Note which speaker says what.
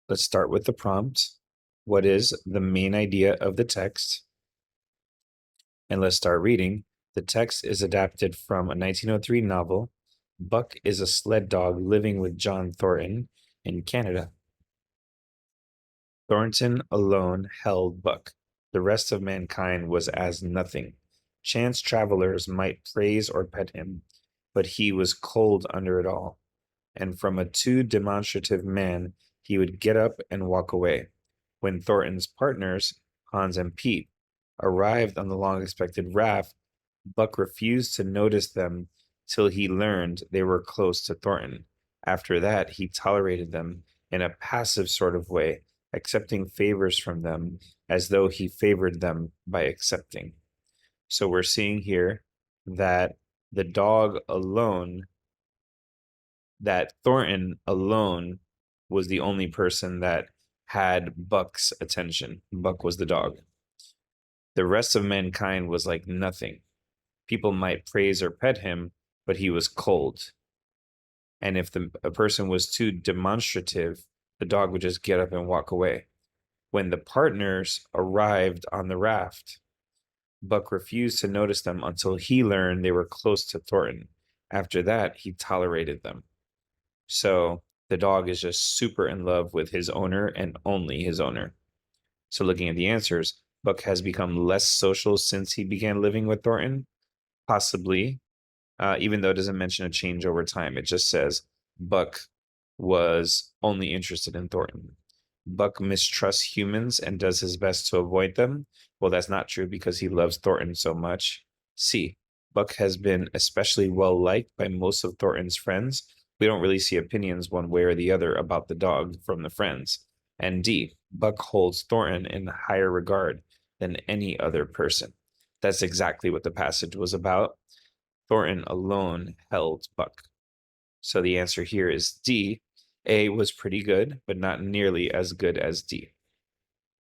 Speaker 1: Let's start with the prompt. What is the main idea of the text? And let's start reading. The text is adapted from a 1903 novel. Buck is a sled dog living with John Thornton in Canada. Thornton alone held Buck. The rest of mankind was as nothing. Chance travelers might praise or pet him, but he was cold under it all. And from a too demonstrative man, he would get up and walk away. When Thornton's partners, Hans and Pete, arrived on the long-expected raft, Buck refused to notice them till he learned they were close to Thornton. After that, he tolerated them in a passive sort of way, accepting favors from them as though he favored them by accepting. So we're seeing here that the dog alone, that Thornton alone was the only person that had Buck's attention. Buck was the dog. The rest of mankind was like nothing. People might praise or pet him, but he was cold. And if a person was too demonstrative, the dog would just get up and walk away. When the partners arrived on the raft, Buck refused to notice them until he learned they were close to Thornton. After that, he tolerated them. So the dog is just super in love with his owner and only his owner. So looking at the answers, Buck has become less social since he began living with Thornton. Possibly, even though it doesn't mention a change over time. It just says Buck was only interested in Thornton. Buck mistrusts humans and does his best to avoid them. Well, that's not true because he loves Thornton so much. C. Buck has been especially well liked by most of Thornton's friends. We don't really see opinions one way or the other about the dog from the friends. And D. Buck holds Thornton in higher regard than any other person. That's exactly what the passage was about. Thornton alone held Buck. So the answer here is D. A was pretty good, but not nearly as good as D.